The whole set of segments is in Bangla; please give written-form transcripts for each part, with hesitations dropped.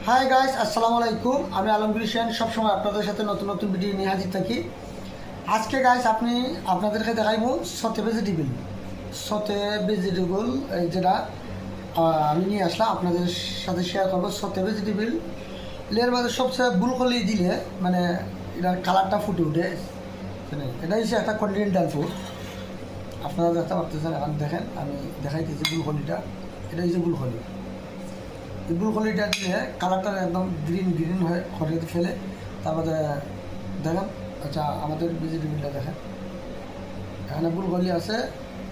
হাই গাইস, আসসালামু আলাইকুম। আমি আলমগীর হোসেন, সবসময় আপনাদের সাথে নতুন নতুন ভিডিও নিয়ে হাজির থাকি। আজকে গাইস আপনাদেরকে দেখাইব সতে ভেজিটেবল যেটা আমি নিয়ে আসলাম আপনাদের সাথে শেয়ার করবো। সতে ভেজিটেবল এর মধ্যে সবচেয়ে ব্রোকলি দিলে মানে এটার কালারটা ফুটে উঠে। এটা হচ্ছে একটা কন্টিনেন্টাল ফুড। আপনারা দেখতে পারতেছেন, এখন দেখেন আমি দেখাইতেছি ব্রোকলিটা। এটা হচ্ছে ব্রোকলি। এই ব্রোকলিটা দিয়ে কালারটা একদম গ্রিন গ্রিন হয়ে ফেলে। তারপরে দেখেন, আচ্ছা আমাদের ভেজিটেবলটা দেখেন, এখানে ব্রোকলি আছে,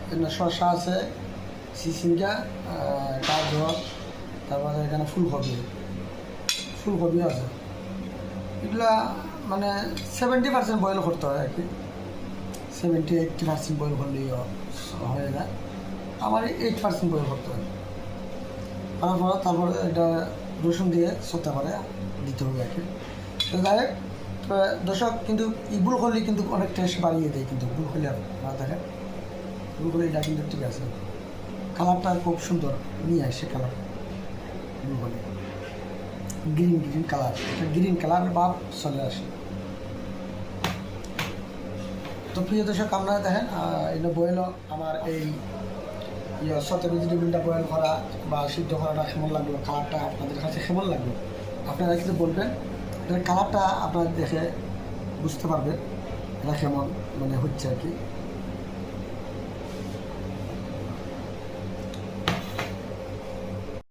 এখানে শসা আছে, চিচিঙ্গা, গাজর, তারপরে এখানে ফুলকপি আছে। এগুলা মানে 70% বয়েল করতে হয় আর কি, 70-80% বয়েল করলেই হয়ে যায়। আমার 8% বয়েল করতে হয়। তারপরে এটা রসুন দিয়ে সত্যা করে দিতে হবে আর কি। তো যাই হোক, দর্শক কিন্তু এই ব্রোকলি কিন্তু অনেক টেস্ট বাড়িয়ে দেয়। কিন্তু ব্রোকলি আপনারা দেখেন, ব্রোকলিটা কিন্তু ঠিক আছে, কালারটা খুব সুন্দর নিয়ে আসে। Colour broccoli green green colour, একটা গ্রিন কালার ভাব চলে আসে। তো প্রিয় দর্শক, আপনারা দেখেন এটা বয়েল আমার এই সতে ভেজিটেবলটা বয়েল করা বা সিদ্ধ করাটা কেমন লাগলো, কালারটা আপনাদের কাছে কেমন লাগলো আপনারা কিন্তু বলবেন। এটার কালারটা আপনারা দেখে বুঝতে পারবেন এটা কেমন মানে হচ্ছে আর কি।